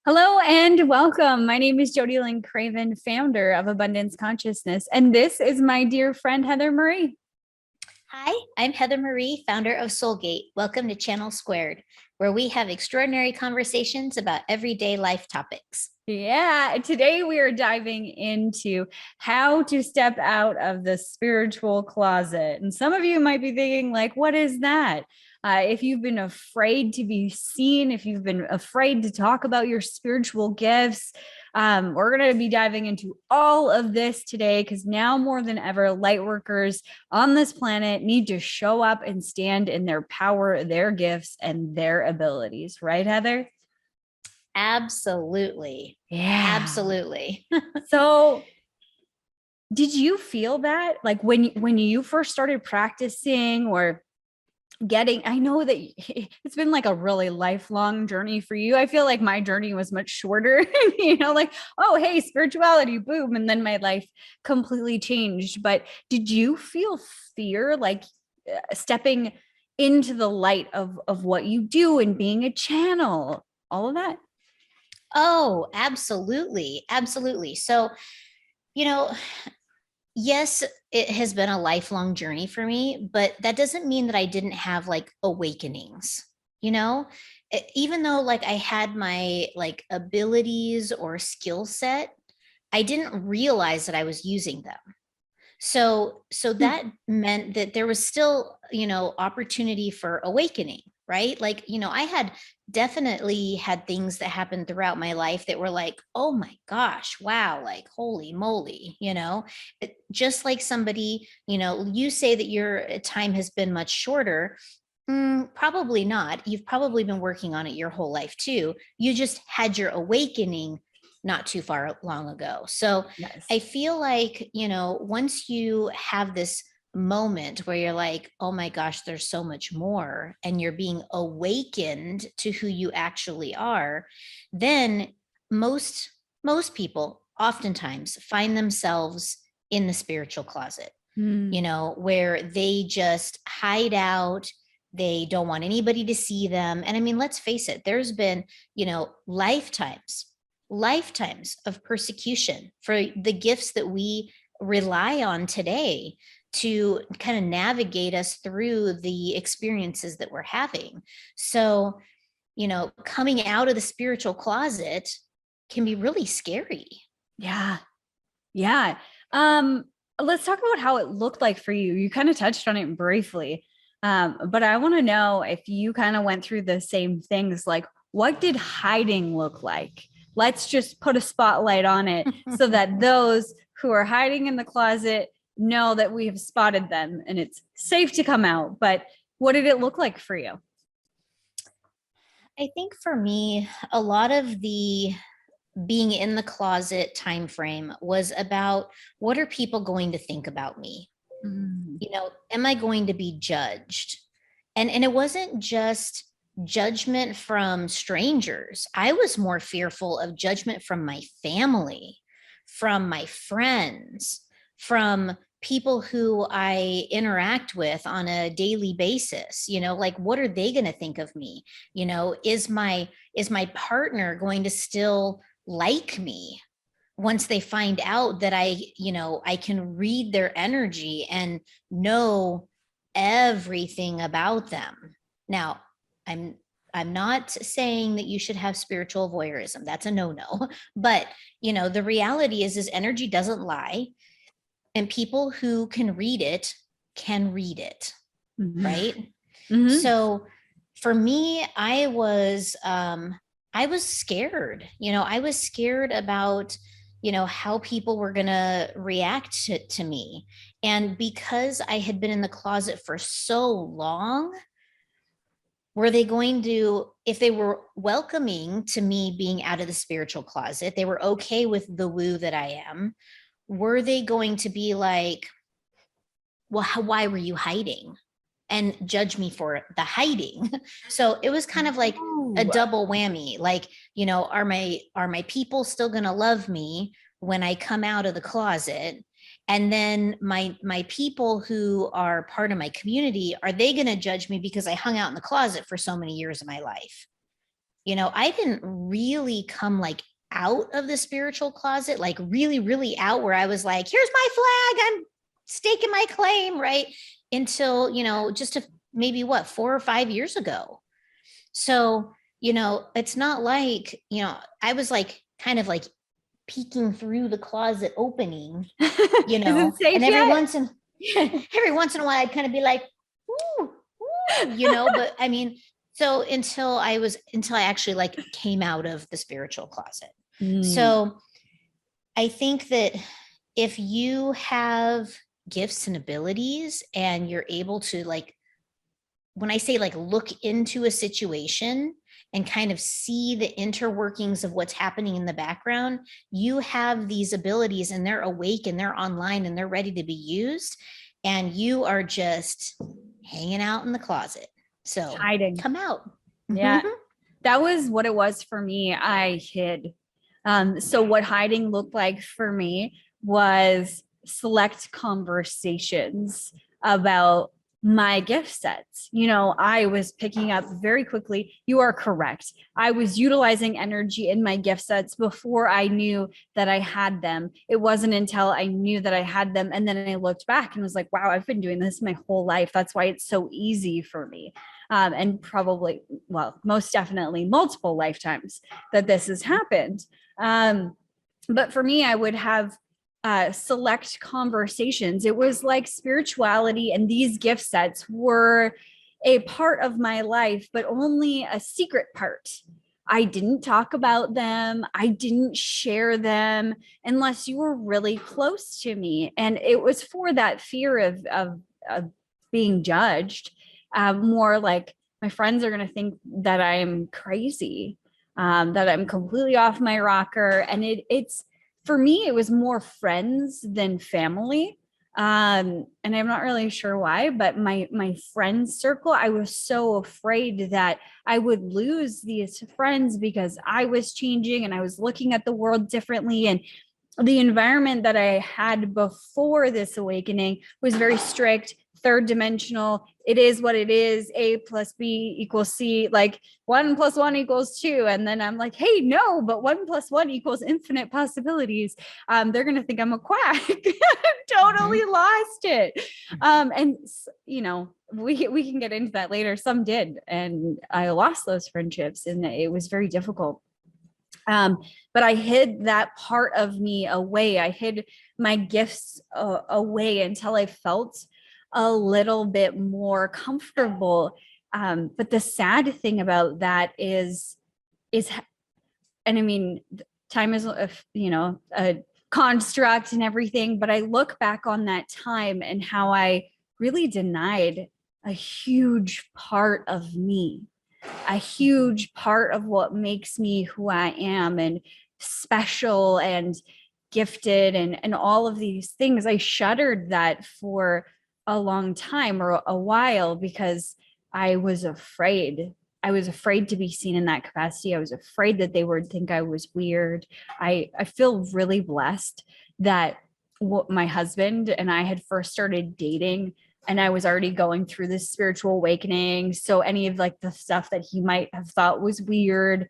Hello and welcome. My name is JodieLynn Craven, founder of Abundance Consciousness, and this is my dear friend Heather Marie. Hi, I'm Heather Marie, founder of Soulgate. Welcome to Channel Squared, where we have extraordinary conversations about everyday life topics. Yeah, today we are diving into how to step out of the spiritual closet. And some of you might be thinking, like, what is that? If you've been afraid to be seen, if you've been afraid to talk about your spiritual gifts, we're going to be diving into all of this today because now more than ever, light workers on this planet need to show up and stand in their power, their gifts, and their abilities. Right, Heather? Absolutely. Yeah. Absolutely. So, did you feel that like when you first started practicing or getting, I know that it's been like a really lifelong journey for you. I feel like my journey was much shorter, like, oh, hey, spirituality, boom, and then my life completely changed. But did you feel fear like stepping into the light of what you do and being a channel, all of that? Oh, absolutely. Absolutely. So, you know, yes, it has been a lifelong journey for me, but that doesn't mean that I didn't have like awakenings, you know? Even though like I had my like abilities or skill set, I didn't realize that I was using them. So that meant that there was still, opportunity for awakening, right? Like, I had definitely had things that happened throughout my life that were like, oh my gosh, wow, like holy moly, just like somebody, you say that your time has been much shorter. Probably not. You've probably been working on it your whole life too. You just had your awakening not too far long ago. So Yes. I feel like, once you have this moment where you're like, oh my gosh, there's so much more, and you're being awakened to who you actually are, then most most people oftentimes find themselves in the spiritual closet, where they just hide out. They don't want anybody to see them. And I mean, let's face it, there's been, lifetimes of persecution for the gifts that we rely on today to kind of navigate us through the experiences that we're having. So, coming out of the spiritual closet can be really scary. Yeah. Yeah. Let's talk about how it looked like for you. You kind of touched on it briefly. But I want to know if you kind of went through the same things. Like, what did hiding look like? Let's just put a spotlight on it so that those who are hiding in the closet know that we have spotted them and it's safe to come out. But what did it look like for you? I think for me, a lot of the being in the closet time frame was about, what are people going to think about me? Mm. Am I going to be judged? And it wasn't just judgment from strangers. I was more fearful of judgment from my family, from my friends, from people who I interact with on a daily basis. Like, what are they going to think of me? Is my partner going to still like me once they find out that I can read their energy and know everything about them? Now, I'm I'm not saying that you should have spiritual voyeurism. That's a no-no. But, the reality is energy doesn't lie, and people who can read it, Mm-hmm. right? Mm-hmm. So for me, I was scared. I was scared about, how people were going to react to me. And because I had been in the closet for so long, were they going to, if they were welcoming to me being out of the spiritual closet, they were okay with the woo that I am, were they going to be like, well, why were you hiding? And judge me for the hiding. So it was kind of like a double whammy. Like, are my people still going to love me when I come out of the closet? And then my people who are part of my community, are they going to judge me because I hung out in the closet for so many years of my life? I didn't really come like out of the spiritual closet, like really, really out where I was like, here's my flag, I'm staking my claim, right? Until, just maybe 4 or 5 years ago. So, it's not like, I was like kind of like peeking through the closet opening, Is it safe and yet? every once in a while I'd kind of be like, ooh, but I mean, so until I actually like came out of the spiritual closet. So I think that if you have gifts and abilities and you're able to like, when I say like look into a situation and kind of see the interworkings of what's happening in the background, you have these abilities and they're awake and they're online and they're ready to be used. And you are just hanging out in the closet. So Hiding. come out. Yeah. That was what it was for me. I hid. So what hiding looked like for me was select conversations about my gift sets. I was picking up very quickly. You are correct. I was utilizing energy in my gift sets before I knew that I had them. It wasn't until I knew that I had them. And then I looked back and was like, wow, I've been doing this my whole life. That's why it's so easy for me. And probably, well, most definitely multiple lifetimes that this has happened. But for me, I would have select conversations. It was like spirituality and these gift sets were a part of my life, but only a secret part. I didn't talk about them. I didn't share them unless you were really close to me. And it was for that fear of being judged. More like my friends are going to think that I am crazy, that I'm completely off my rocker. And it's for me, it was more friends than family. And I'm not really sure why, but my friend circle, I was so afraid that I would lose these friends because I was changing and I was looking at the world differently. And the environment that I had before this awakening was very strict, third dimensional. It is what it is. A plus B equals C, like 1 + 1 = 2. And then I'm like, hey, no, but 1 + 1 = infinite possibilities. They're going to think I'm a quack. Totally lost it. And, we can get into that later. Some did. And I lost those friendships and it was very difficult. But I hid that part of me away. I hid my gifts away until I felt a little bit more comfortable. But the sad thing about that is, and I mean, time is, a construct and everything, but I look back on that time and how I really denied a huge part of me, a huge part of what makes me who I am and special and gifted and all of these things. I shuddered that for a long time or a while because I was afraid. I was afraid to be seen in that capacity. I was afraid that they would think I was weird. I feel really blessed that my husband and I had first started dating and I was already going through this spiritual awakening. So any of like the stuff that he might have thought was weird,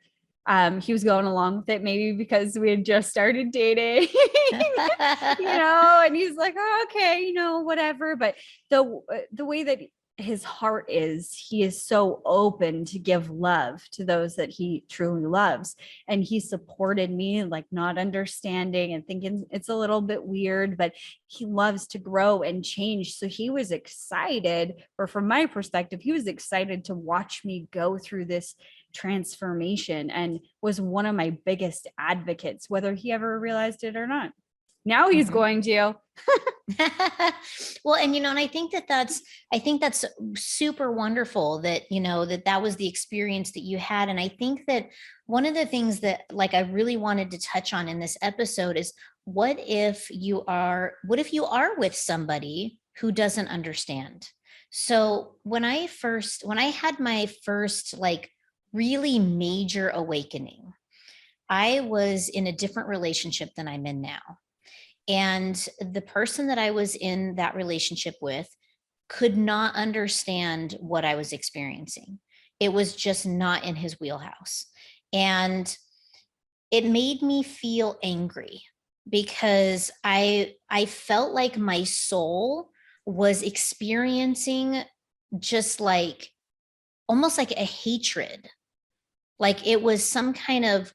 he was going along with it, maybe because we had just started dating, and he's like, oh, okay, whatever. But the way that his heart is, he is so open to give love to those that he truly loves. And he supported me, like not understanding and thinking it's a little bit weird, but he loves to grow and change. So he was excited, or from my perspective, he was excited to watch me go through this transformation and was one of my biggest advocates, whether he ever realized it or not. Now he's going to. Well, and and I think that's super wonderful that that was the experience that you had. And I think that one of the things that like I really wanted to touch on in this episode is what if you are with somebody who doesn't understand. So when I had my first like really major awakening, I was in a different relationship than I'm in now. And the person that I was in that relationship with could not understand what I was experiencing. It was just not in his wheelhouse. And it made me feel angry because I felt like my soul was experiencing just like almost like a hatred. Like it was some kind of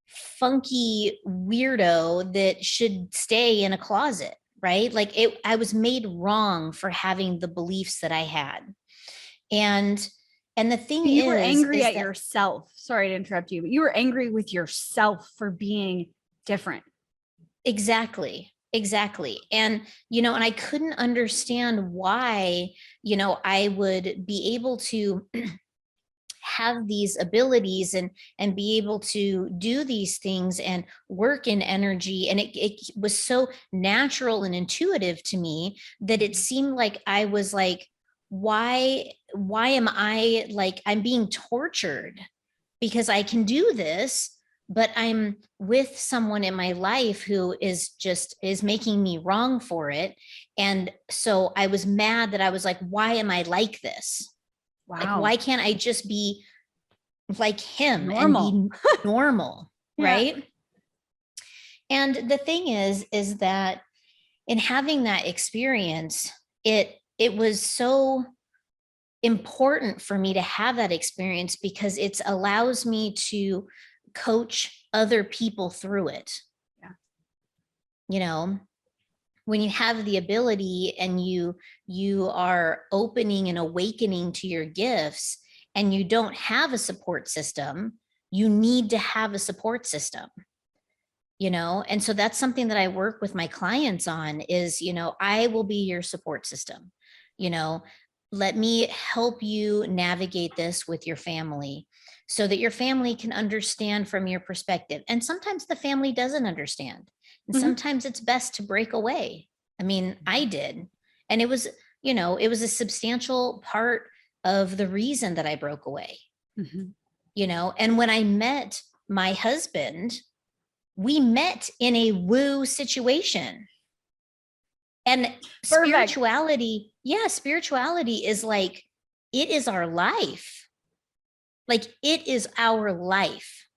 funky weirdo that should stay in a closet, right? Like I was made wrong for having the beliefs that I had. And and the thing You were angry is at that yourself. Sorry to interrupt you, but you were angry with yourself for being different. exactly, exactly. And and I couldn't understand why, I would be able to have these abilities and be able to do these things and work in energy, and it was so natural and intuitive to me that it seemed like I was like, why am I like I'm being tortured because I can do this, but I'm with someone in my life who is making me wrong for it. And so I was mad that I was like, why am I like this? Like, Wow. why can't I just be like him and Normal. be normal? Yeah. Right. And the thing is that in having that experience, it was so important for me to have that experience because it allows me to coach other people through it. Yeah. You know, when you have the ability and you are opening and awakening to your gifts and you don't have a support system, you need to have a support system. And so that's something that I work with my clients on is, I will be your support system. you know Let me help you navigate this with your family so that your family can understand from your perspective. And sometimes the family doesn't understand, and Mhm. sometimes it's best to break away. I mean, I did, and it was a substantial part of the reason that I broke away. Mhm. And when I met my husband, we met in a woo situation. And Perfect. spirituality is like, it is our life. Like, it is our life.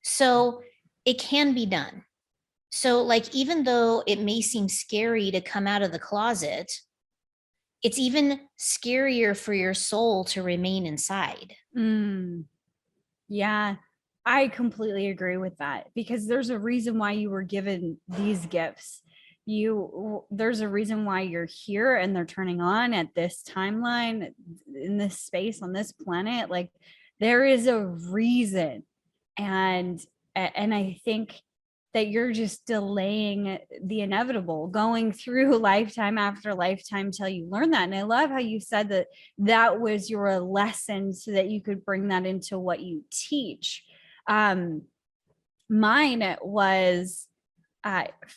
So it can be done. So, like, even though it may seem scary to come out of the closet, it's even scarier for your soul to remain inside. Mm. Yeah, I completely agree with that because there's a reason why you were given these gifts. There's a reason why you're here and they're turning on at this timeline in this space on this planet. Like there is a reason. And and I think that you're just delaying the inevitable, going through lifetime after lifetime till you learn that. And I love how you said that that was your lesson so that you could bring that into what you teach. um Mine was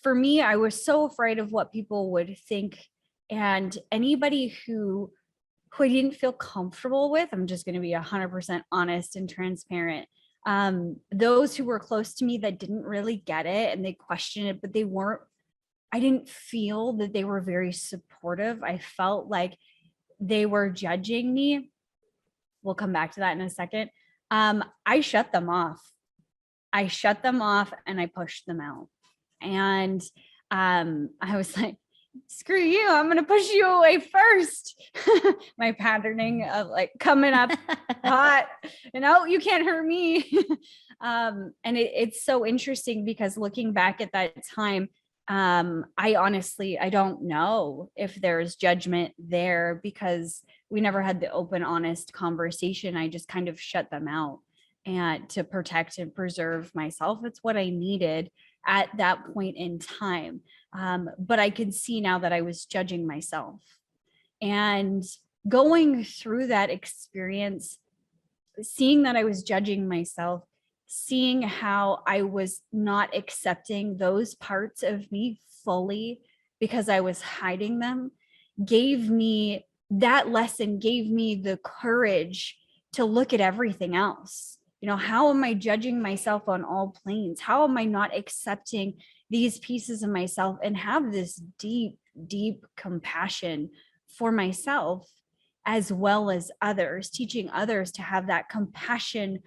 for me, I was so afraid of what people would think, and anybody who I didn't feel comfortable with, I'm just going to be 100% honest and transparent. Those who were close to me that didn't really get it and they questioned it, but they weren't, I didn't feel that they were very supportive. I felt like they were judging me. We'll come back to that in a second. I shut them off. I shut them off and I pushed them out. And I was like, screw you, I'm going to push you away first. My patterning of like coming up hot, you can't hurt me. And it's so interesting because looking back at that time, I don't know if there's judgment there because we never had the open, honest conversation. I just kind of shut them out and to protect and preserve myself. It's what I needed at that point in time. But I can see now that I was judging myself. And going through that experience, seeing that I was judging myself, seeing how I was not accepting those parts of me fully because I was hiding them, gave me that lesson, gave me the courage to look at everything else. How am I judging myself on all planes? How am I not accepting these pieces of myself and have this deep, deep compassion for myself as well as others, teaching others to have that compassion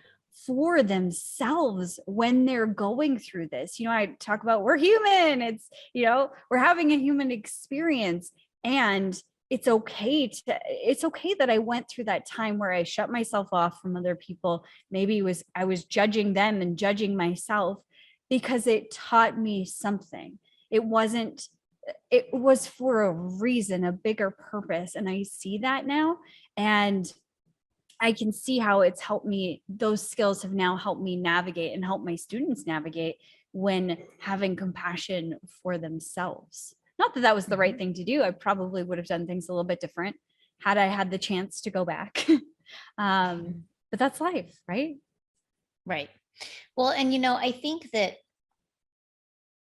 for themselves when they're going through this. I talk about we're human. It's, we're having a human experience, and it's okay that I went through that time where I shut myself off from other people. Maybe I was judging them and judging myself, because it taught me something. It was for a reason, a bigger purpose. And I see that now. And I can see how it's helped me. Those skills have now helped me navigate and help my students navigate when having compassion for themselves. Not that that was the right thing to do. I probably would have done things a little bit different had I had the chance to go back. But that's life, right? Right. Well, and I think that,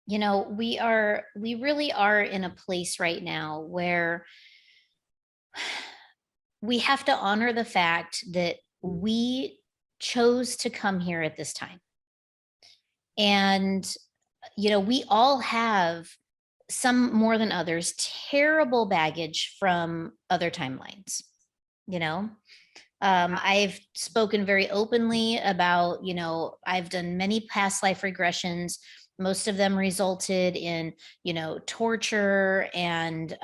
we really are in a place right now where we have to honor the fact that we chose to come here at this time. And, we all have, some more than others, terrible baggage from other timelines. I've spoken very openly about, I've done many past life regressions. Most of them resulted in, torture and,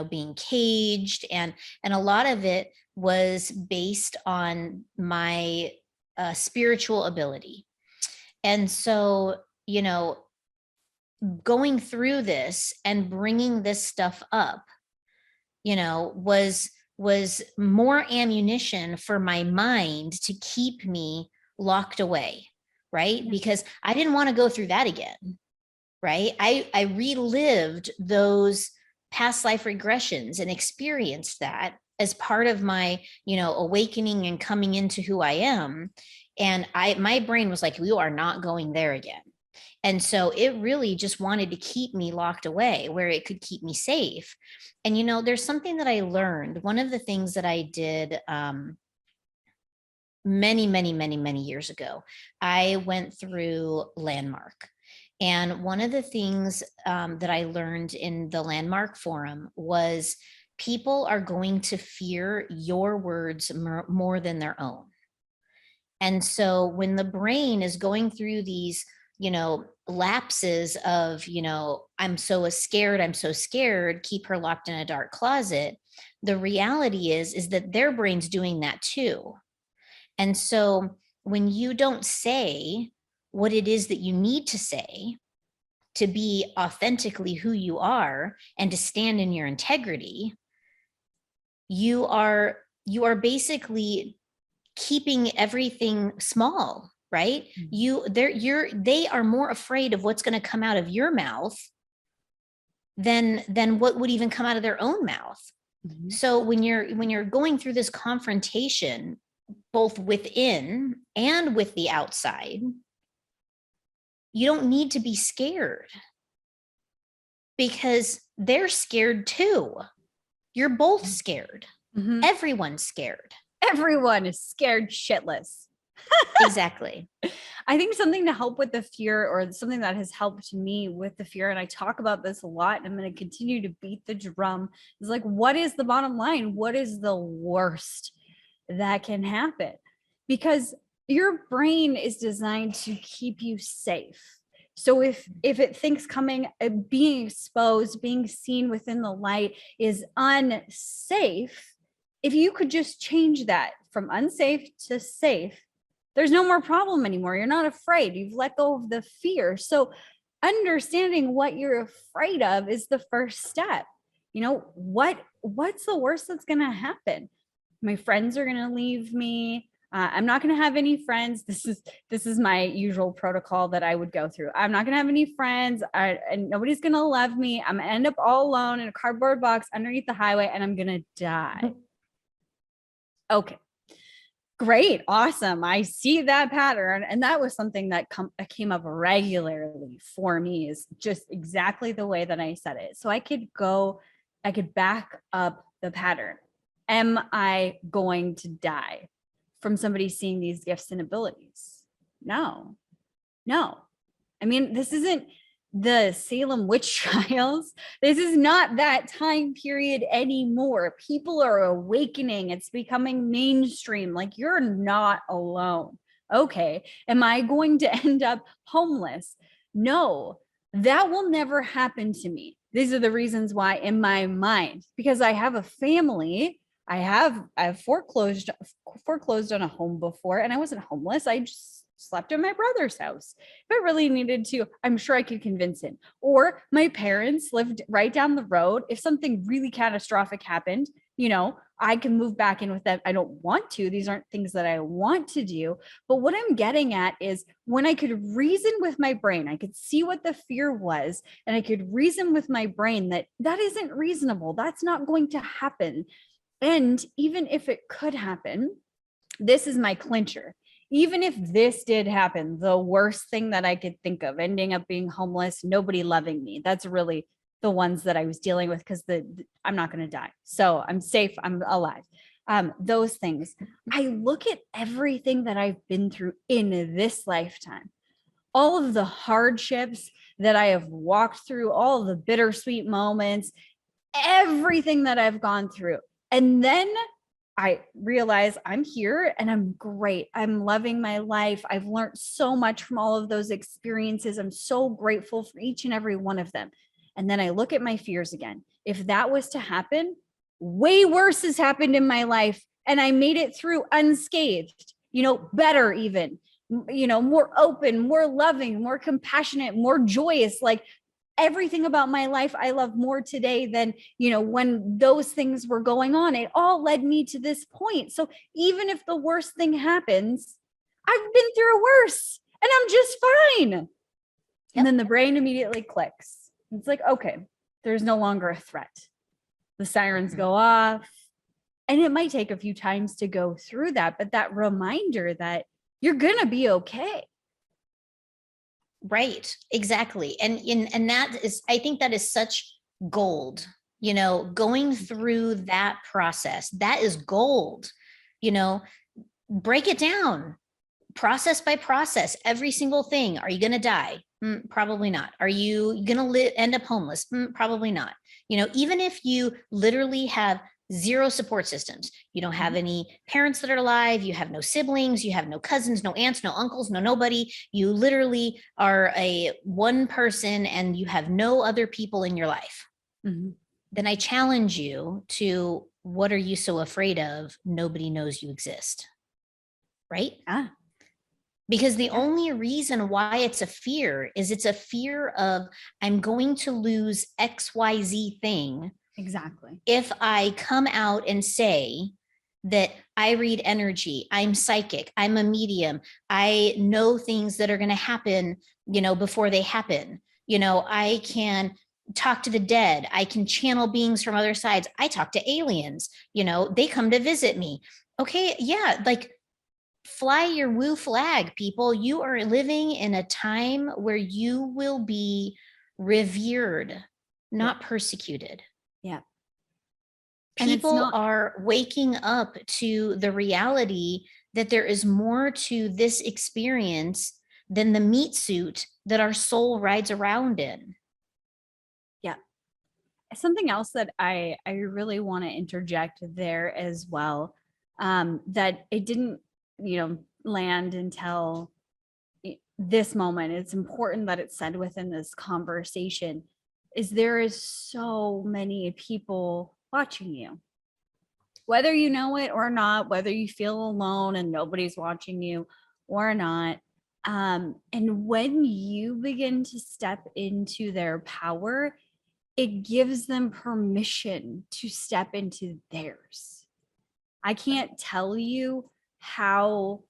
being caged. And a lot of it was based on my spiritual ability. And so, going through this and bringing this stuff up, was more ammunition for my mind to keep me locked away, right? Because I didn't want to go through that again, right? I relived those past life regressions and experienced that as part of my, awakening and coming into who I am. And my brain was like, you are not going there again. And so it really just wanted to keep me locked away where it could keep me safe. And, there's something that I learned. One of the things that I did many, many, many, many years ago, I went through Landmark. And one of the things that I learned in the Landmark forum was people are going to fear your words more than their own. And so when the brain is going through these, lapses of, I'm so scared, keep her locked in a dark closet. The reality is that their brain's doing that too. And so when you don't say what it is that you need to say to be authentically who you are and to stand in your integrity, you are basically keeping everything small. Right? They are more afraid of what's going to come out of your mouth than what would even come out of their own mouth. Mm-hmm. So when you're going through this confrontation, both within and with the outside, you don't need to be scared, because they're scared too. You're both scared. Mm-hmm. Everyone's scared. Everyone is scared shitless. Exactly. I think something to help with the fear, or something that has helped me with the fear, and I talk about this a lot, and I'm going to continue to beat the drum, is like, what is the bottom line? What is the worst that can happen? Because your brain is designed to keep you safe. So if it thinks being exposed, being seen within the light is unsafe, if you could just change that from unsafe to safe, there's no more problem anymore. You're not afraid. You've let go of the fear. So understanding what you're afraid of is the first step. What's the worst that's going to happen? My friends are going to leave me. I'm not going to have any friends. This is my usual protocol that I would go through. I'm not going to have any friends, and nobody's going to love me. I'm going to end up all alone in a cardboard box underneath the highway, and I'm going to die. Okay. Great. Awesome. I see that pattern. And that was something that came up regularly for me, is just exactly the way that I said it. So I could back up the pattern. Am I going to die from somebody seeing these gifts and abilities? No. I mean, this isn't the Salem witch trials. This is not that time period anymore. People are awakening. It's becoming mainstream. Like, you're not alone. Okay. Am I going to end up homeless? No, that will never happen to me. These are the reasons why in my mind, because I have a family. I've foreclosed on a home before, and I wasn't homeless. I just slept in my brother's house. If I really needed to, I'm sure I could convince him. Or my parents lived right down the road. If something really catastrophic happened, I can move back in with them. I don't want to. These aren't things that I want to do. But what I'm getting at is when I could reason with my brain, I could see what the fear was, and I could reason with my brain that that isn't reasonable. That's not going to happen. And even if it could happen, this is my clincher. Even if this did happen, the worst thing that I could think of, ending up being homeless, nobody loving me, that's really the ones that I was dealing with, because I'm not going to die. So I'm safe. I'm alive. Those things. I look at everything that I've been through in this lifetime, all of the hardships that I have walked through, all of the bittersweet moments, everything that I've gone through. And then I realize I'm here and I'm great. I'm loving my life. I've learned so much from all of those experiences. I'm so grateful for each and every one of them. And then I look at my fears again. If that was to happen, way worse has happened in my life. And I made it through unscathed, better even, more open, more loving, more compassionate, more joyous. Like, everything about my life I love more today than, when those things were going on. It all led me to this point. So even if the worst thing happens, I've been through worse and I'm just fine. Yep. And then the brain immediately clicks. It's like, okay, there's no longer a threat. The sirens go off, and it might take a few times to go through that, but that reminder that you're going to be okay. Right, exactly. And that is, I think that is such gold, going through that process, that is gold. Break it down process by process, every single thing. Are you going to die? Probably not. Are you going to end up homeless? Probably not. Even if you literally have zero support systems, you don't have any parents that are alive, you have no siblings, you have no cousins, no aunts, no uncles, no nobody, you literally are a one person and you have no other people in your life, then I challenge you to, what are you so afraid of? Nobody knows you exist, right? Because the only reason why it's a fear is it's a fear of, I'm going to lose XYZ thing. Exactly. If I come out and say that I read energy, I'm psychic, I'm a medium, I know things that are going to happen, before they happen. I can talk to the dead. I can channel beings from other sides. I talk to aliens, they come to visit me. Okay. Yeah. Like, fly your woo flag, people. You are living in a time where you will be revered, not persecuted. Yeah. People are waking up to the reality that there is more to this experience than the meat suit that our soul rides around in. Yeah. Something else that I really want to interject there as well, that it didn't, land until this moment. It's important that it's said within this conversation, is there is so many people watching you, whether you know it or not, whether you feel alone and nobody's watching you or not. And when you begin to step into their power, it gives them permission to step into theirs. I can't tell you how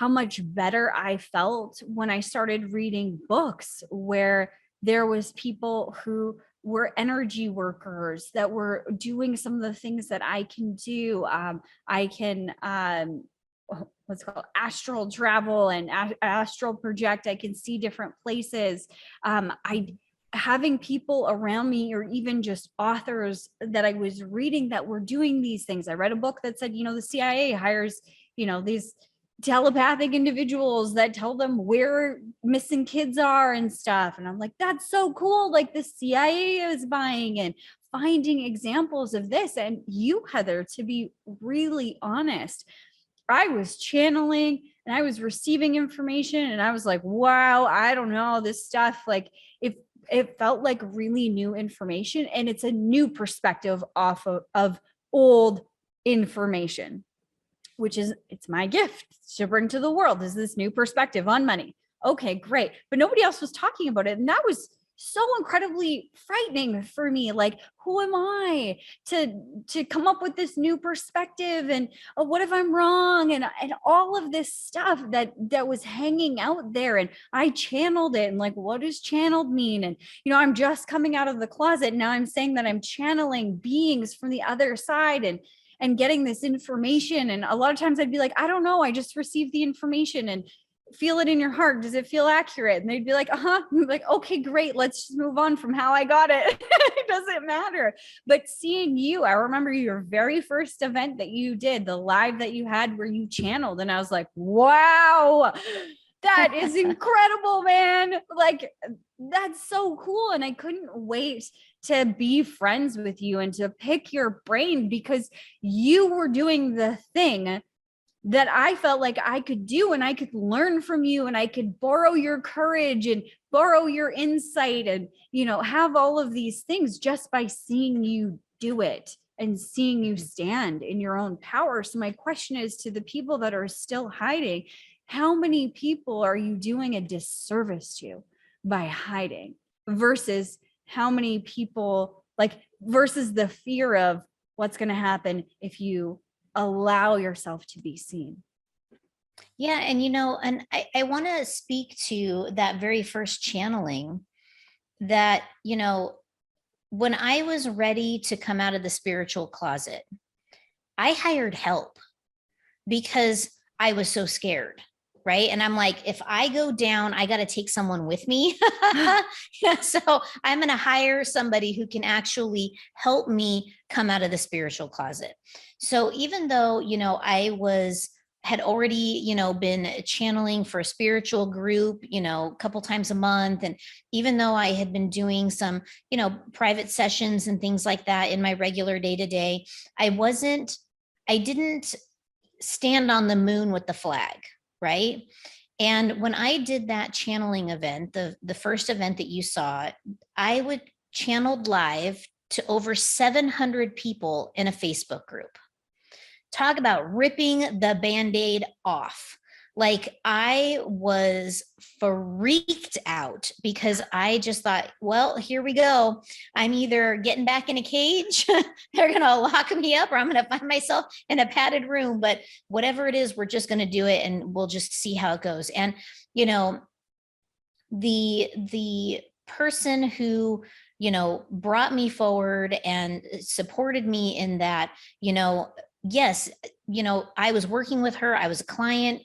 much better I felt when I started reading books where there was people who were energy workers that were doing some of the things that I can do. I can what's called astral travel and astral project. I can see different places. Having people around me, or even just authors that I was reading that were doing these things. I read a book that said, the CIA hires, these telepathic individuals that tell them where missing kids are and stuff. And I'm like, that's so cool. Like, the CIA is buying and finding examples of this. And you, Heather, to be really honest, I was channeling, and I was receiving information and I was like, wow, I don't know this stuff. Like if it felt like really new information, and it's a new perspective off of old information, which is, it's my gift to bring to the world, is this new perspective on money. Okay, great. But nobody else was talking about it. And that was so incredibly frightening for me. Like, who am I to come up with this new perspective? And oh, what if I'm wrong? And all of this stuff that was hanging out there. And I channeled it. And like, what does channeled mean? And I'm just coming out of the closet. Now I'm saying that I'm channeling beings from the other side and getting this information. And a lot of times I'd be like, I don't know, I just received the information, and feel it in your heart. Does it feel accurate? And they'd be like, uh-huh. Like, okay, great. Let's just move on from how I got it. It doesn't matter. But seeing you, I remember your very first event that you did, the live that you had where you channeled. And I was like, wow, that is incredible, man. Like, that's so cool. And I couldn't wait to be friends with you and to pick your brain, because you were doing the thing that I felt like I could do, and I could learn from you, and I could borrow your courage and borrow your insight, and have all of these things just by seeing you do it and seeing you stand in your own power. So my question is, to the people that are still hiding, how many people are you doing a disservice to by hiding, versus how many people, like, versus the fear of what's going to happen if you allow yourself to be seen? Yeah. And I want to speak to that very first channeling that, when I was ready to come out of the spiritual closet, I hired help because I was so scared. Right. And I'm like, if I go down, I got to take someone with me. So I'm going to hire somebody who can actually help me come out of the spiritual closet. So even though, had already, been channeling for a spiritual group, a couple times a month. And even though I had been doing some, private sessions and things like that in my regular day to day, I didn't stand on the moon with the flag. Right. And when I did that channeling event, the first event that you saw, I would channeled live to over 700 people in a Facebook group. Talk about ripping the Band-Aid off. Like, I was freaked out because I just thought, well, here we go. I'm either getting back in a cage, they're going to lock me up, or I'm going to find myself in a padded room. But whatever it is, we're just going to do it, and we'll just see how it goes. And, the person who, brought me forward and supported me in that, yes, I was working with her. I was a client,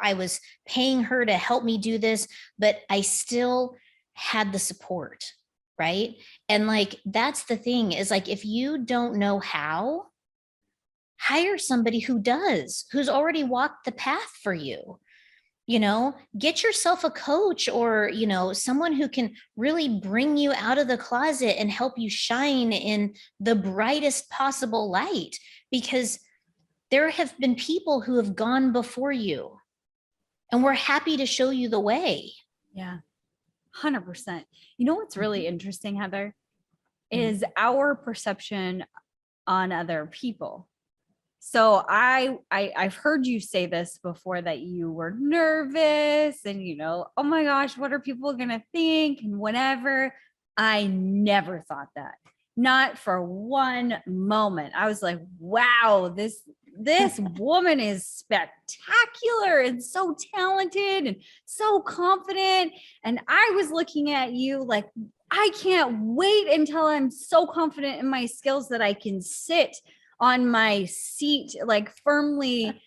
I was paying her to help me do this, but I still had the support. Right. And like, that's the thing, is like, if you don't know how, hire somebody who does, who's already walked the path for you. Get yourself a coach, or, someone who can really bring you out of the closet and help you shine in the brightest possible light, because there have been people who have gone before you, and we're happy to show you the way. Yeah, 100%. What's really interesting, Heather, is our perception on other people. So I've heard you say this before, that you were nervous and, oh my gosh, what are people going to think and whatever. I never thought that. Not for one moment. I was like, wow, this woman is spectacular and so talented and so confident. And I was looking at you like, I can't wait until I'm so confident in my skills that I can sit on my seat, like firmly,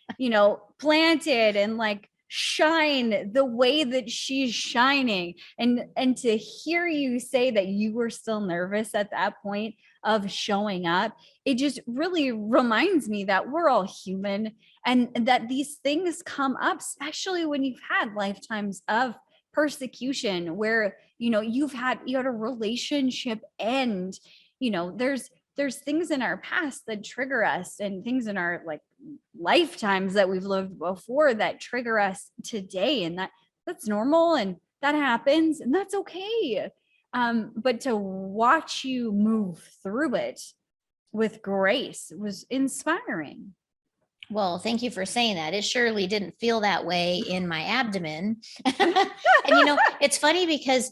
planted, and like shine the way that she's shining. And to hear you say that you were still nervous at that point of showing up, it just really reminds me that we're all human, and that these things come up, especially when you've had lifetimes of persecution where, you had a relationship end. There's there's things in our past that trigger us, and things in our like lifetimes that we've lived before that trigger us today. And that's normal, and that happens, and that's okay. But to watch you move through it with grace was inspiring. Well, thank you for saying that. It surely didn't feel that way in my abdomen. And it's funny because,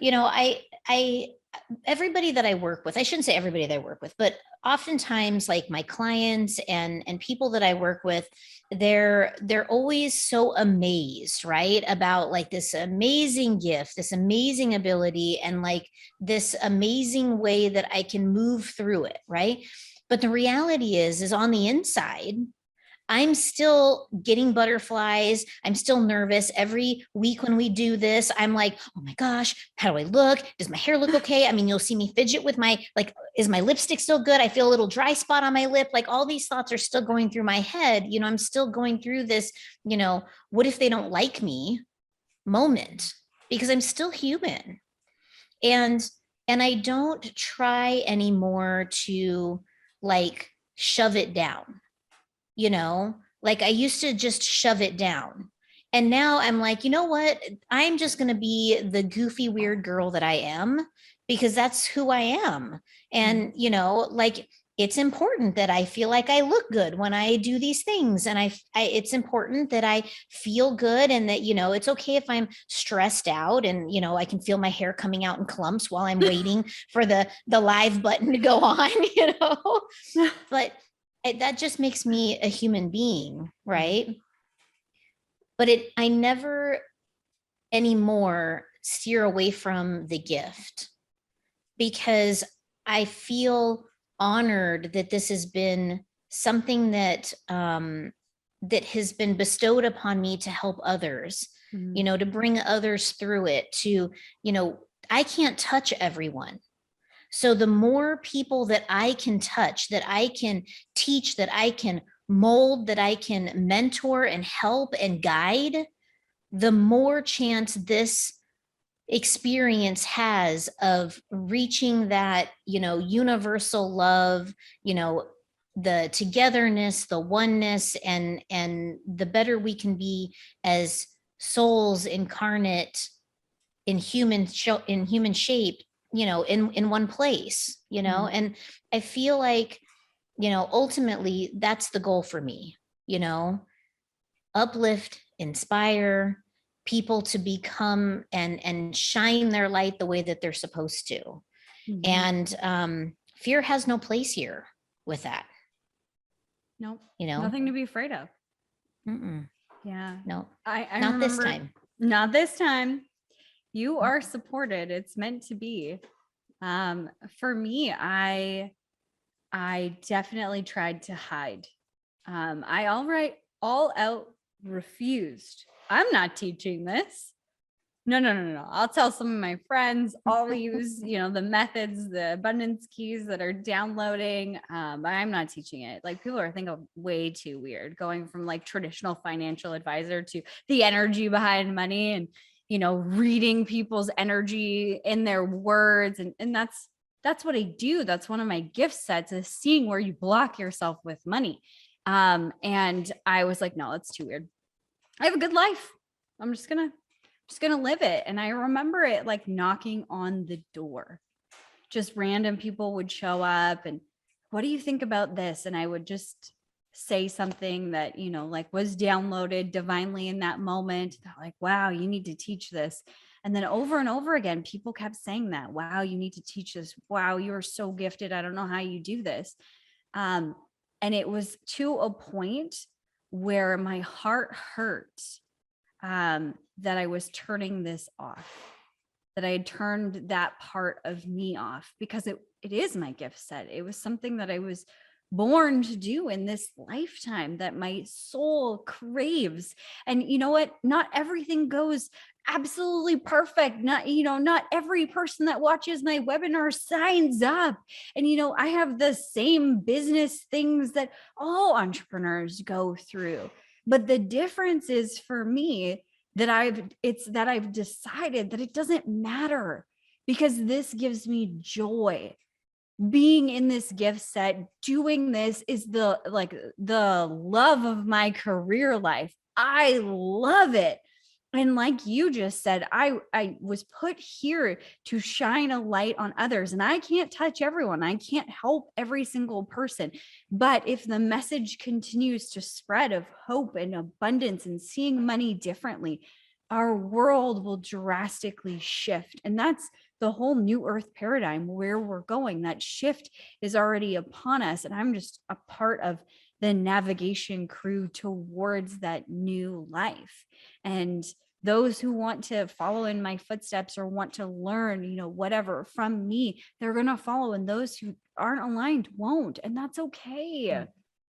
I everybody that I work with, I shouldn't say everybody that I work with, but oftentimes like my clients and people that I work with, they're always so amazed, right? About like this amazing gift, this amazing ability, and like this amazing way that I can move through it, right? But the reality is on the inside, I'm still getting butterflies. I'm still nervous. Every week when we do this, I'm like, oh my gosh, how do I look? Does my hair look okay? I mean, you'll see me fidget with is my lipstick still good? I feel a little dry spot on my lip. Like all these thoughts are still going through my head. I'm still going through this, what if they don't like me moment, because I'm still human. And I don't try anymore to like shove it down. Like I used to just shove it down. And now I'm like, you know what? I'm just going to be the goofy, weird girl that I am, because that's who I am. And, like it's important that I feel like I look good when I do these things. And it's important that I feel good, and that, it's okay if I'm stressed out, and, I can feel my hair coming out in clumps while I'm waiting for the live button to go on, but that just makes me a human being, right? But I never anymore steer away from the gift, because I feel honored that this has been something that that has been bestowed upon me to help others, to bring others through it, to, I can't touch everyone. So the more people that I can touch, that I can teach, that I can mold, that I can mentor and help and guide, the more chance this experience has of reaching that, universal love, the togetherness, the oneness, and the better we can be as souls incarnate in human shape, in one place, and I feel like, ultimately that's the goal for me, uplift, inspire people to become and shine their light the way that they're supposed to. And fear has no place here with that. Nope. Nothing to be afraid of. Yeah. No, I not remember, this time. Not this time. You are supported. It's meant to be. For me, I definitely tried to hide. I all out refused. I'm not teaching this. No. I'll tell some of my friends. I'll use, the methods, the abundance keys that are downloading. But I'm not teaching it. Like people are thinking way too weird, going from like traditional financial advisor to the energy behind money, and reading people's energy in their words. And that's what I do. That's one of my gift sets, is seeing where you block yourself with money. And I was like, no, that's too weird. I have a good life. I'm just gonna live it. And I remember it like knocking on the door. Just random people would show up and, what do you think about this? And I would just say something that, like was downloaded divinely in that moment. They're like, wow, you need to teach this. And then over and over again, people kept saying that, wow, you need to teach this. Wow, you are so gifted. I don't know how you do this. And it was to a point where my heart hurt, that I was turning this off, that I had turned that part of me off, because it is my gift set. It was something that I was born to do in this lifetime, that my soul craves. And you know what? Not everything goes absolutely perfect. Not every person that watches my webinar signs up. And, I have the same business things that all entrepreneurs go through. But the difference is, for me, that I've decided that it doesn't matter, because this gives me joy. being in this gift set, doing this is the love of my career life. I love it. And like you just said, I was put here to shine a light on others, and I can't touch everyone. I can't help every single person. But if the message continues to spread of hope and abundance and seeing money differently, our world will drastically shift. And that's the whole new earth paradigm where we're going. That shift is already upon us. And I'm just a part of the navigation crew towards that new life. And those who want to follow in my footsteps or want to learn, whatever from me, they're going to follow. And those who aren't aligned won't. And that's okay.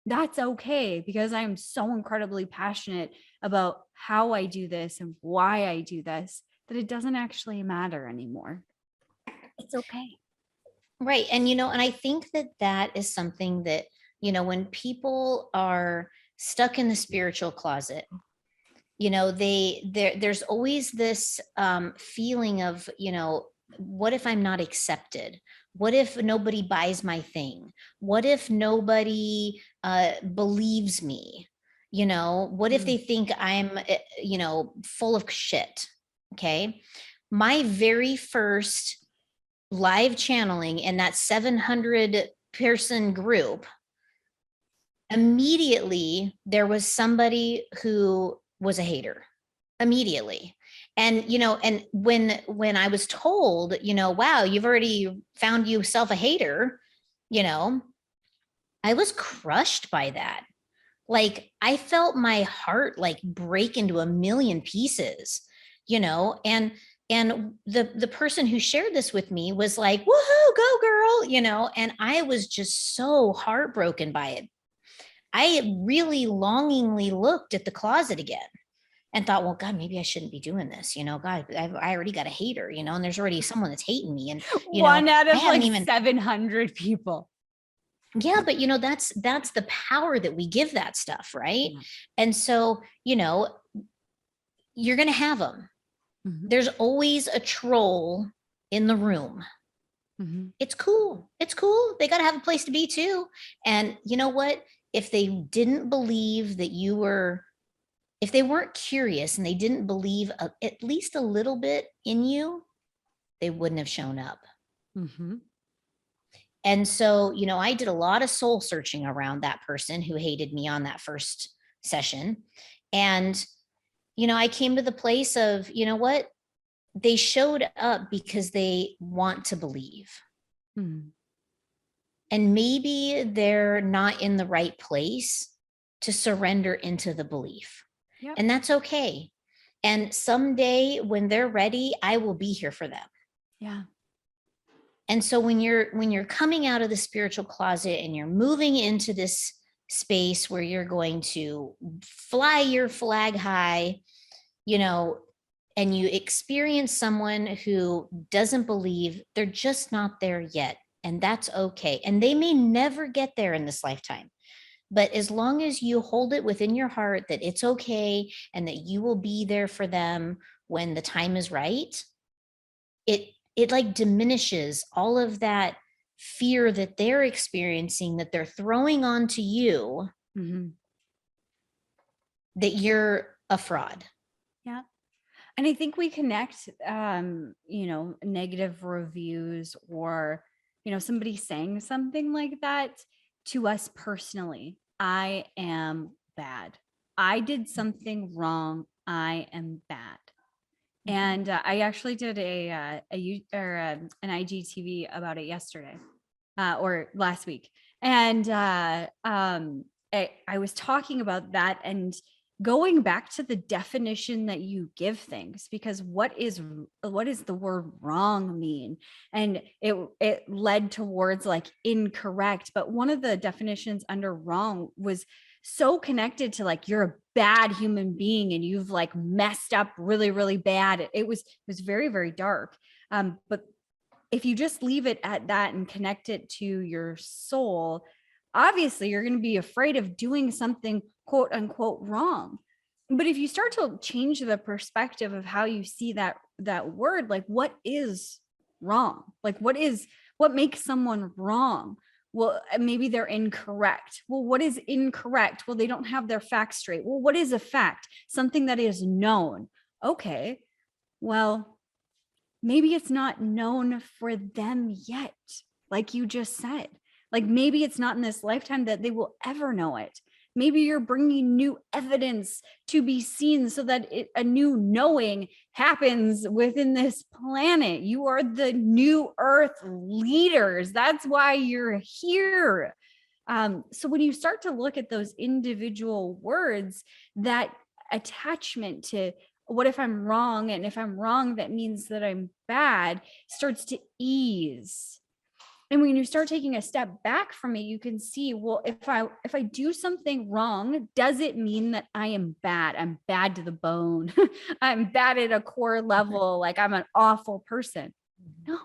That's okay, because I'm so incredibly passionate about how I do this and why I do this that it doesn't actually matter anymore. It's okay. Right. And, and I think that is something that, when people are stuck in the spiritual closet, there's always this feeling of, what if I'm not accepted? What if nobody buys my thing? What if nobody believes me? What if they think I'm, full of shit? Okay. My very first live channeling in that 700 person group, immediately there was somebody who was a hater immediately. And, and when I was told, wow, you've already found yourself a hater, I was crushed by that. Like, I felt my heart like break into a million pieces, and the person who shared this with me was like, woohoo, go girl, and I was just so heartbroken by it. I really longingly looked at the closet again and thought, well, God, maybe I shouldn't be doing this. God, I already got a hater, and there's already someone that's hating me. And, one out of I haven't like even 700 people. Yeah, but that's the power that we give that stuff, right? Yeah. And so, you're going to have them. Mm-hmm. There's always a troll in the room. Mm-hmm. It's cool. It's cool. They got to have a place to be too. And you know what? If they didn't believe that you were, if they weren't curious and they didn't believe at least a little bit in you, they wouldn't have shown up. Mm-hmm. And so, I did a lot of soul searching around that person who hated me on that first session. And, I came to the place of, what? They showed up because they want to believe. Mm-hmm. And maybe they're not in the right place to surrender into the belief. Yep. And that's okay. And someday when they're ready, I will be here for them. Yeah. And so when you're coming out of the spiritual closet and you're moving into this space where you're going to fly your flag high, and you experience someone who doesn't believe, they're just not there yet. And that's okay. And they may never get there in this lifetime. But as long as you hold it within your heart that it's okay and that you will be there for them when the time is right, it like diminishes all of that fear that they're experiencing, that they're throwing onto you, mm-hmm. that you're a fraud. Yeah. And I think we connect, negative reviews or, somebody saying something like that to us personally. I am bad. I did something wrong. I am bad. And I actually did an IGTV about it yesterday or last week. And I was talking about that and going back to the definition that you give things, because what is the word wrong mean? And it led towards like incorrect. But one of the definitions under wrong was so connected to like, you're a bad human being and you've like messed up really, really bad. It was very, very dark. But if you just leave it at that and connect it to your soul, obviously you're going to be afraid of doing something quote unquote wrong. But if you start to change the perspective of how you see that word, like what is wrong? Like what is What makes someone wrong? Well, maybe they're incorrect. Well, what is incorrect? Well, they don't have their facts straight. Well, what is a fact? Something that is known. Okay, well, maybe it's not known for them yet, like you just said. Like maybe it's not in this lifetime that they will ever know it. Maybe you're bringing new evidence to be seen so that a new knowing happens within this planet. You are the new earth leaders. That's why you're here. So when you start to look at those individual words, that attachment to what if I'm wrong? And if I'm wrong, that means that I'm bad, starts to ease. And when you start taking a step back from it, you can see, well, if I do something wrong, does it mean that I am bad? I'm bad to the bone. I'm bad at a core level. Like I'm an awful person. No,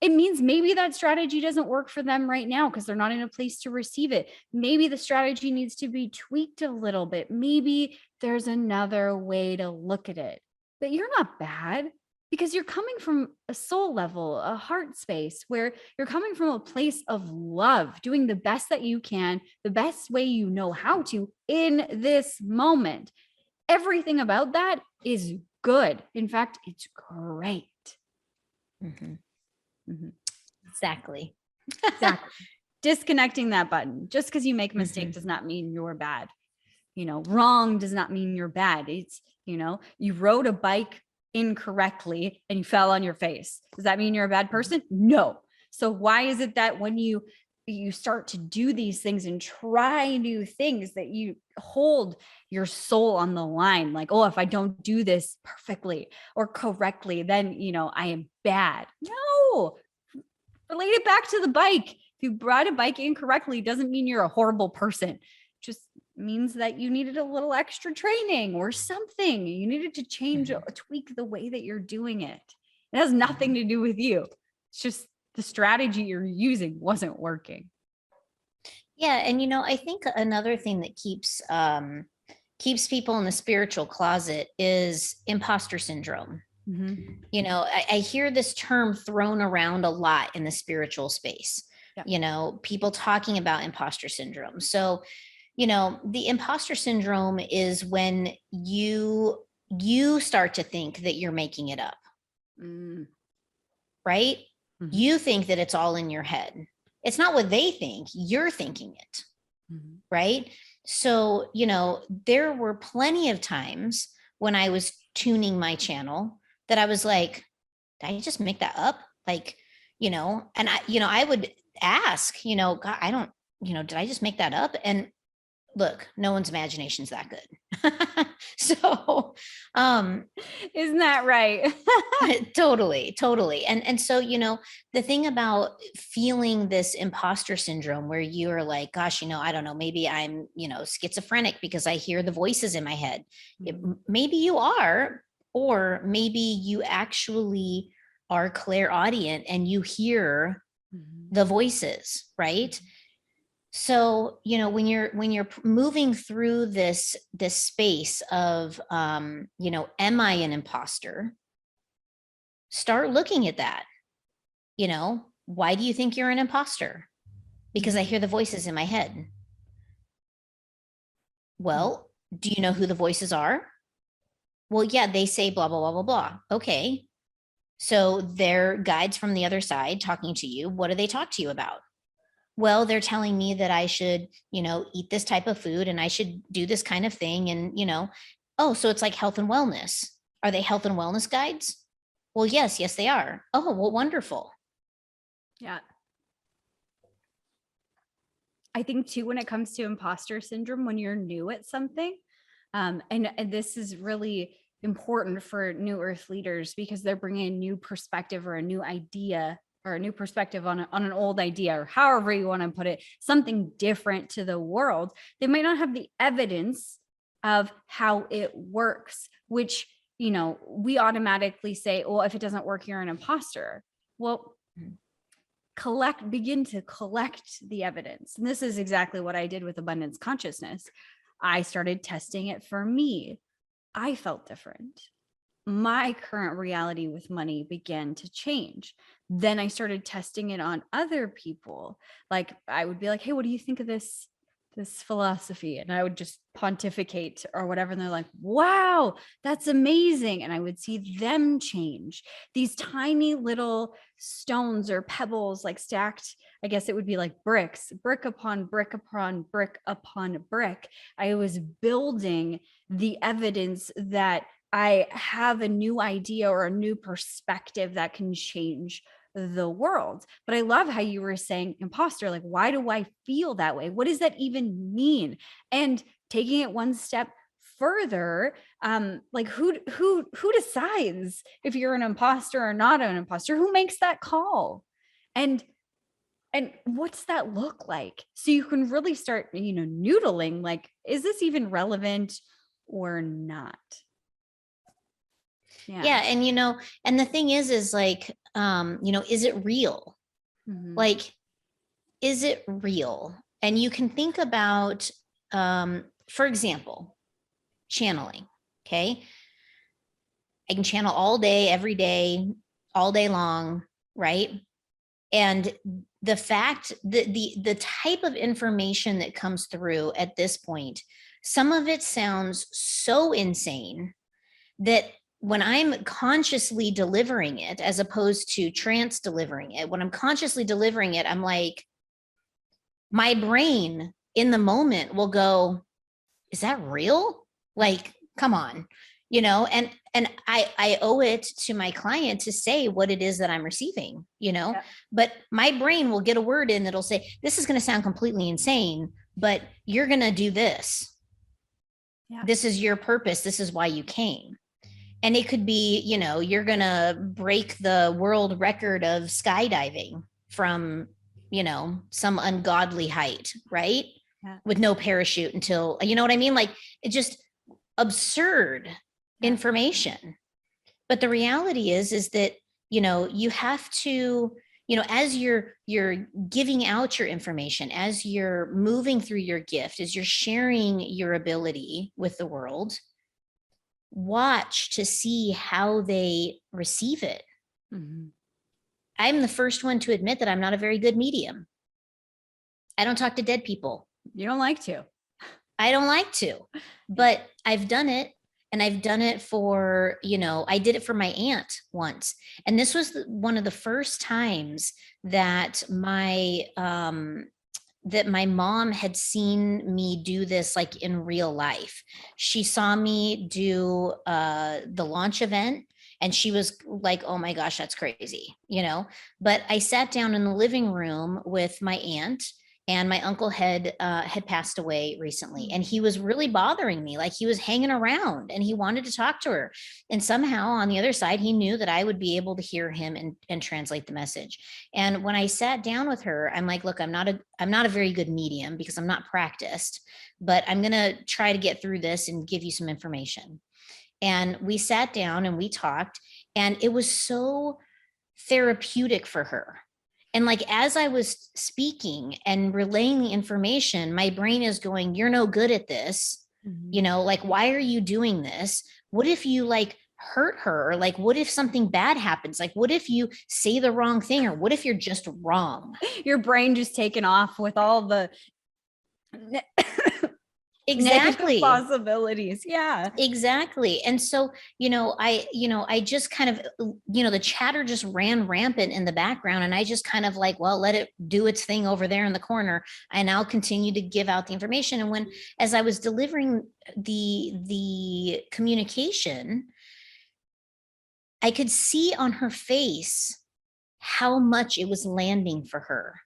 it means maybe that strategy doesn't work for them right now because they're not in a place to receive it. Maybe the strategy needs to be tweaked a little bit. Maybe there's another way to look at it. But you're not bad because you're coming from a soul level, a heart space where you're coming from a place of love, doing the best that you can, the best way you know how to in this moment. Everything about that is good. In fact, it's great. Mm-hmm. Mm-hmm. Exactly. Exactly. Disconnecting that button. Just because you make a mistake does not mean you're bad. Wrong does not mean you're bad. It's, you rode a bike incorrectly and you fell on your face. Does that mean you're a bad person? No. So why is it that when you start to do these things and try new things that you hold your soul on the line? Like, oh, if I don't do this perfectly or correctly, then, I am bad. No, relate it back to the bike. If you ride a bike incorrectly, doesn't mean you're a horrible person. Just means that you needed a little extra training or something. You needed to change, tweak the way that you're doing it. It has nothing to do with you. It's just the strategy you're using wasn't working. Yeah. And, I think another thing that keeps people in the spiritual closet is imposter syndrome. Mm-hmm. I hear this term thrown around a lot in the spiritual space. Yeah. People talking about imposter syndrome. So, the imposter syndrome is when you start to think that you're making it up. Right? Mm-hmm. You think that it's all in your head. It's not what they think, you're thinking it. Mm-hmm. Right? So, there were plenty of times when I was tuning my channel that I was like, did I just make that up? Like, and I would ask, God, I don't, did I just make that up? And look, no one's imagination is that good. So, isn't that right? Totally. And so, the thing about feeling this imposter syndrome where you're like, gosh, I don't know, maybe I'm, schizophrenic because I hear the voices in my head. Maybe you are, or maybe you actually are clairaudient and you hear the voices, right? So, when you're moving through this space of, am I an imposter? Start looking at that. Why do you think you're an imposter? Because I hear the voices in my head. Well, do you know who the voices are? Well, yeah, they say blah, blah, blah, blah, blah. Okay. So they're guides from the other side talking to you. What do they talk to you about? Well, they're telling me that I should, eat this type of food and I should do this kind of thing. And, oh, so it's like health and wellness. Are they health and wellness guides? Well, yes, they are. Oh, well, wonderful. Yeah. I think too, when it comes to imposter syndrome, when you're new at something, and this is really important for new earth leaders because they're bringing a new perspective or a new idea or a new perspective on an old idea, or however you want to put it, something different to the world. They might not have the evidence of how it works, which, we automatically say, well, if it doesn't work, you're an imposter. Well, begin to collect the evidence. And this is exactly what I did with abundance consciousness. I started testing it for me. I felt different. my current reality with money began to change. Then I started testing it on other people. Like I would be like, hey, what do you think of this philosophy? And I would just pontificate or whatever. And they're like, wow, that's amazing. And I would see them change. These tiny little stones or pebbles, like stacked, I guess it would be like bricks, brick upon brick upon brick upon brick. I was building the evidence that I have a new idea or a new perspective that can change the world. But I love how you were saying imposter. Like, why do I feel that way? What does that even mean? And taking it one step further, like who decides if you're an imposter or not an imposter? Who makes that call? And what's that look like? So you can really start, noodling, like, is this even relevant or not? Yeah. And, and the thing is like, is it real? Mhm. Like, is it real? And you can think about, for example, channeling. Okay. I can channel all day, every day, all day long. Right. And the fact that the type of information that comes through at this point, some of it sounds so insane that when I'm consciously delivering it, as opposed to trance delivering it, when I'm consciously delivering it, I'm like, my brain in the moment will go, is that real? Like, come on, and I owe it to my client to say what it is that I'm receiving, Yeah. but my brain will get a word in that'll say, this is going to sound completely insane, but you're going to do this. Yeah. This is your purpose. This is why you came. And it could be, you're going to break the world record of skydiving from, some ungodly height, right? Yeah. With no parachute until, you know what I mean? Like, it's just absurd information. But the reality is that, you have to, as you're giving out your information, as you're moving through your gift, as you're sharing your ability with the world, watch to see how they receive it. Mm-hmm. I'm the first one to admit that I'm not a very good medium. I don't talk to dead people. You don't like to. I don't like to, but I've done it. And I've done it for, I did it for my aunt once. And this was one of the first times that my mom had seen me do this, like in real life. She saw me do the launch event and she was like, oh my gosh, that's crazy, but I sat down in the living room with my aunt, and my uncle had passed away recently, and he was really bothering me. Like, he was hanging around and he wanted to talk to her, and somehow on the other side he knew that I would be able to hear him and translate the message. And when I sat down with her, I'm like, look, I'm not a very good medium because I'm not practiced, but I'm going to try to get through this and give you some information. And we sat down and we talked, and it was so therapeutic for her. And like, as I was speaking and relaying the information, my brain is going, you're no good at this. Mm-hmm. Like, why are you doing this? What if you like hurt her? Or like, what if something bad happens? Like, what if you say the wrong thing? Or what if you're just wrong? Your brain just taken off with all the Exactly. possibilities. Yeah. Exactly. And so, I just kind of, the chatter just ran rampant in the background, and I just kind of like, well, let it do its thing over there in the corner, and I'll continue to give out the information. And as I was delivering the communication, I could see on her face how much it was landing for her.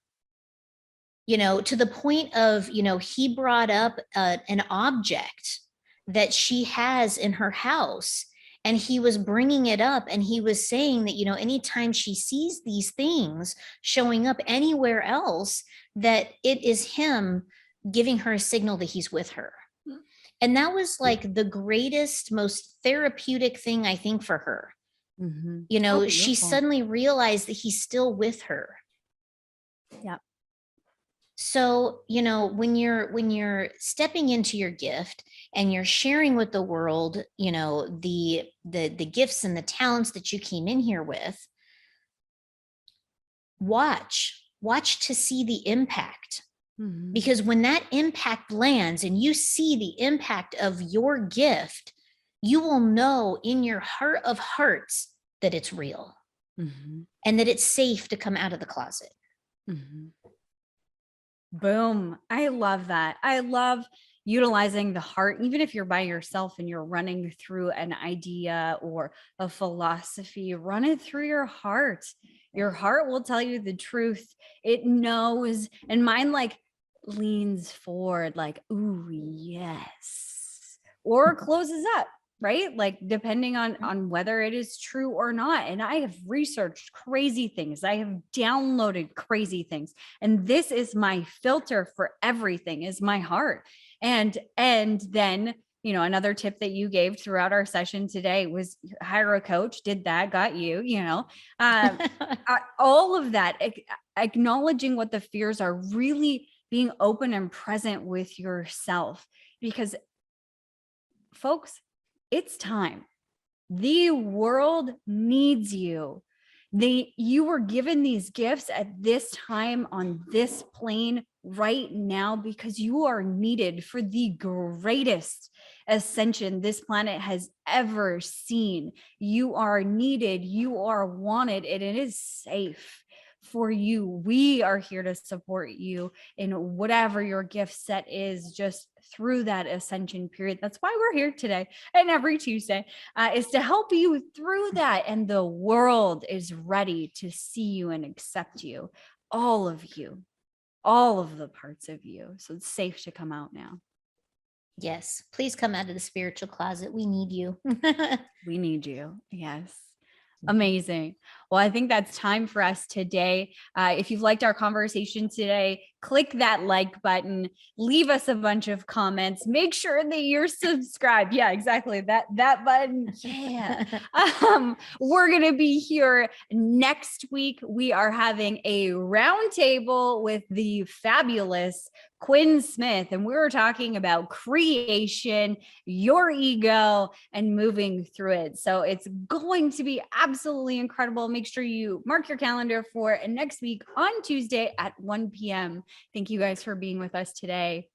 To the point of, he brought up an object that she has in her house, and he was bringing it up, and he was saying that, anytime she sees these things showing up anywhere else, that it is him giving her a signal that he's with her. And that was like the greatest, most therapeutic thing, I think, for her. Mm-hmm. She suddenly realized that he's still with her. Yeah. So, when you're stepping into your gift and you're sharing with the world, you know, the gifts and the talents that you came in here with, watch to see the impact. Mm-hmm. Because when that impact lands and you see the impact of your gift, you will know in your heart of hearts that it's real, mm-hmm. and that it's safe to come out of the closet. Mm-hmm. Boom. I love that. I love utilizing the heart, even if you're by yourself and you're running through an idea or a philosophy, run it through your heart. Your heart will tell you the truth. It knows. And mine like leans forward, like, ooh, yes, or closes up. Right? Like depending on whether it is true or not. And I have researched crazy things. I have downloaded crazy things. And this is my filter for everything, is my heart. And then, you know, another tip that you gave throughout our session today was hire a coach. Did that, got you, you know, all of that, acknowledging what the fears are, really being open and present with yourself, because folks, it's time. The world needs you. You were given these gifts at this time on this plane right now because you are needed for the greatest ascension this planet has ever seen. You are needed, you are wanted, and it is safe for you. We are here to support you in whatever your gift set is, just through that ascension period. That's why we're here today and every Tuesday, is to help you through that. And the world is ready to see you and accept you, all of you, all of the parts of you. So it's safe to come out now. Yes, please come out of the spiritual closet. We need you. We need you. Yes. Amazing. Well, I think that's time for us today. If you've liked our conversation today, click that like button, leave us a bunch of comments, make sure that you're subscribed. Yeah, exactly. That button. Yeah. We're going to be here next week. We are having a roundtable with the fabulous Quinn Smith, and we were talking about creation, your ego, and moving through it. So it's going to be absolutely incredible. Make sure you mark your calendar for next week on Tuesday at 1 p.m. Thank you guys for being with us today.